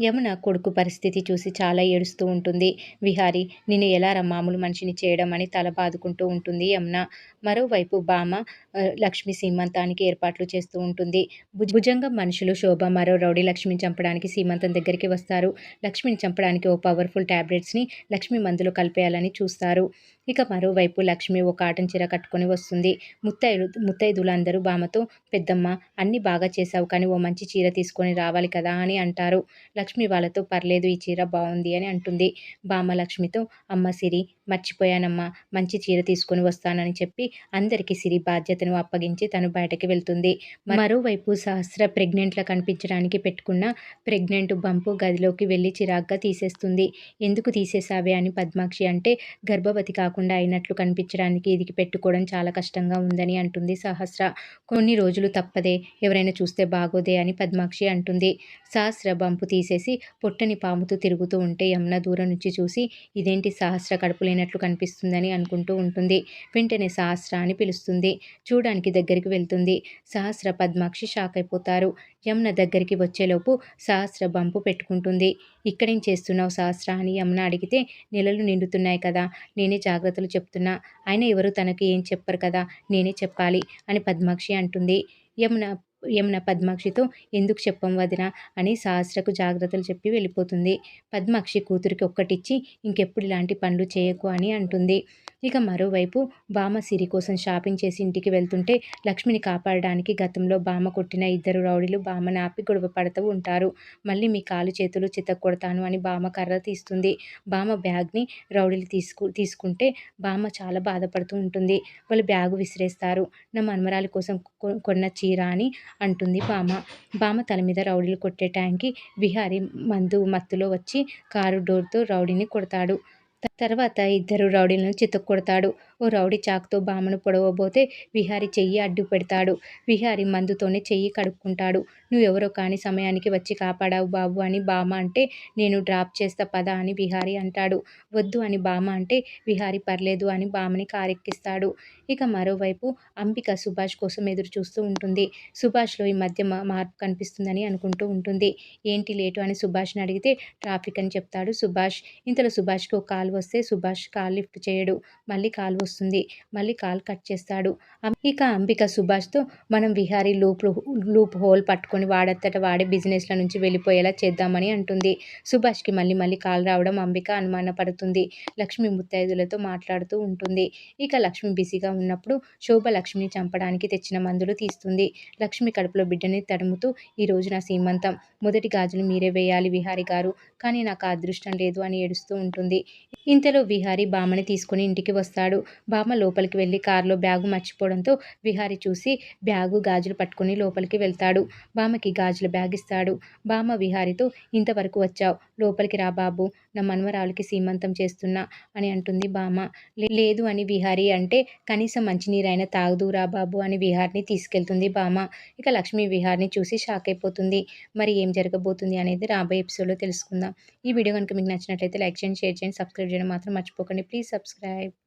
యమున కొడుకు పరిస్థితి చూసి చాలా ఏడుస్తూ ఉంటుంది. విహారీ నిన్ను ఎలారా మామూలు మనిషిని చేయడం అని తల బాదుకుంటూ ఉంటుంది యమున. మరోవైపు బామ లక్ష్మి సీమంతానికి ఏర్పాట్లు చేస్తూ ఉంటుంది. భుజంగం మనుషులు శోభ మరో రౌడీ లక్ష్మిని చంపడానికి సీమంతం దగ్గరికి వస్తారు. లక్ష్మిని చంపడానికి ఓ పవర్ఫుల్ టాబ్లెట్స్ని లక్ష్మి మందులో కలిపేయాలని చూస్తారు. ఇక మరోవైపు లక్ష్మి ఓ కాటన్ చీర కట్టుకొని వస్తుంది. ముత్తైదులందరూ బామతో పెద్దమ్మ అన్నీ బాగా చేశావు కానీ ఓ మంచి చీర తీసుకొని రావాలి కదా అని అంటారు. లక్ష్మి వాళ్ళతో పర్లేదు ఈ చీర బాగుంది అని అంటుంది. బామ్మ లక్ష్మితో అమ్మ సిరి మర్చిపోయానమ్మా మంచి చీర తీసుకొని వస్తానని చెప్పి అందరికీ సిరి బాధ్యతను అప్పగించి తను బయటకి వెళ్తుంది. మరోవైపు సహస్ర ప్రెగ్నెంట్లా కనిపించడానికి పెట్టుకున్న ప్రెగ్నెంట్ బంపు గదిలోకి వెళ్ళి చిరాగ్గా తీసేస్తుంది. ఎందుకు తీసేసావే అని పద్మాక్షి అంటే గర్భవతి కాకుండా అయినట్లు కనిపించడానికి ఇది పెట్టుకోవడం చాలా కష్టంగా ఉందని అంటుంది సహస్ర. కొన్ని రోజులు తప్పదే ఎవరైనా చూస్తే బాగోదే అని పద్మాక్షి అంటుంది. సహస్ర బంపు తీసేసి పొట్టని పాముతూ తిరుగుతూ ఉంటే యమున దూరం నుంచి చూసి ఇదేంటి సహస్ర కడుపు లేనట్లు కనిపిస్తుందని అనుకుంటూ ఉంటుంది. వెంటనే సహస్ర అని పిలుస్తుంది. చూడడానికి దగ్గరికి వెళ్తుంది. సహస్ర పద్మాక్షి షాక్ అయిపోతారు. యమున దగ్గరికి వచ్చేలోపు సహస్ర బంపు పెట్టుకుంటుంది. ఇక్కడేం చేస్తున్నావు సహస్ర అని యమున అడిగితే నెలలు నిండుతున్నాయి కదా నేనే జాగ్రత్తలు చెప్తున్నా అయినా ఎవరు తనకి ఏం చెప్పరు కదా నేనే చెప్పాలి అని పద్మాక్షి అంటుంది. యమున యమున పద్మాక్షితో ఎందుకు చెప్పం వదిన అని సహస్రకు జాగ్రత్తలు చెప్పి వెళ్ళిపోతుంది. పద్మాక్షి కూతురికి ఒక్కటిచ్చి ఇంకెప్పుడు ఇలాంటి పనులు చేయకు అని అంటుంది. ఇక మరోవైపు బామ సిరి కోసం షాపింగ్ చేసి ఇంటికి వెళ్తుంటే లక్ష్మిని కాపాడడానికి గతంలో బామ కొట్టిన ఇద్దరు రౌడీలు బామని ఆపి గొడవ పడుతూ ఉంటారు. మళ్ళీ మీ కాలు చేతులు చితక్కొడతాను అని బామ కర్ర తీస్తుంది. బామ బ్యాగ్ని రౌడీలు తీసుకుంటే బామ చాలా బాధపడుతూ ఉంటుంది. వాళ్ళు బ్యాగు విసిరేస్తారు. నా మన్మరాలి కోసం కొన్న చీర అని అంటుంది బామ. బామ తల మీద రౌడీలు కొట్టే టైంకి విహారీ మందు మత్తులో వచ్చి కారు డోర్తో రౌడీని కొడతాడు. తర్వాత ఇద్దరు రౌడీలను చితక్కొడతాడు. ఓ రౌడీ చాకుతో బామను పొడవబోతే విహారీ చెయ్యి అడ్డు పెడతాడు. విహారీ మందుతోనే చెయ్యి కడుక్కుంటాడు. నువ్వెవరో కానీ సమయానికి వచ్చి కాపాడావు బాబు అని బామ అంటే నేను డ్రాప్ చేస్తా పద అని విహారీ అంటాడు. వద్దు అని బామ అంటే విహారీ పర్లేదు అని బామని కారెక్కిస్తాడు. ఇక మరోవైపు అంబిక సుభాష్ కోసం ఎదురు చూస్తూ ఉంటుంది. సుభాష్లో ఈ మధ్య మార్పు కనిపిస్తుందని అనుకుంటూ ఉంటుంది. ఏంటి లేటు అని సుభాష్ని అడిగితే ట్రాఫిక్ అని చెప్తాడు సుభాష్. ఇంతలో సుభాష్కి ఒక కాల్ వస్తే సుభాష్ కాల్ లిఫ్ట్ చేయడు. మళ్ళీ కాల్ వస్తుంది. మళ్ళీ కాల్ కట్ చేస్తాడు. ఇక అంబిక సుభాష్తో మనం విహారీ లూప్ హోల్ పట్టుకొని వాడంతట వాడే బిజినెస్ల నుంచి వెళ్ళిపోయేలా చేద్దామని అంటుంది. సుభాష్కి మళ్ళీ మళ్ళీ కాల్ రావడం అంబిక అనుమానపడుతుంది. లక్ష్మి ముత్తైదులతో మాట్లాడుతూ ఉంటుంది. ఇక లక్ష్మి బిజీగా ఉన్నప్పుడు శోభ లక్ష్మిని చంపడానికి తెచ్చిన మందులు తీస్తుంది. లక్ష్మి కడుపులో బిడ్డని తడుముతూ ఈ రోజు నా సీమంతం మొదటి గాజులు మీరే వేయాలి విహారీ గారు కానీ నాకు ఆ అదృష్టం లేదు అని ఏడుస్తూ ఉంటుంది. ఇంతలో విహారీ బామని తీసుకుని ఇంటికి వస్తాడు. బామ లోపలికి వెళ్ళి కారులో బ్యాగు మర్చిపోవడంతో విహారీ చూసి బ్యాగు గాజులు పట్టుకుని లోపలికి వెళ్తాడు. బామకి గాజుల బ్యాగ్ ఇస్తాడు. బామ విహారీతో ఇంతవరకు వచ్చావు లోపలికి రా బాబు నా మన్మరాలికి సీమంతం చేస్తున్నా అని అంటుంది బామ. లేదు అని విహారీ అంటే కనీసం మంచినీరైనా తాగుదురా బాబు అని విహార్ని తీసుకెళ్తుంది బామ. ఇక లక్ష్మి విహార్ని చూసి షాక్ అయిపోతుంది. మరి ఏం జరగబోతుంది అనేది రాబోయే ఎపిసోడ్లో తెలుసుకుందాం. ఈ వీడియో కనుక మీకు నచ్చినట్లయితే లైక్ చేయండి, షేర్ చేయండి, సబ్స్క్రైబ్ చేయడం మాత్రం మర్చిపోకండి. Please subscribe.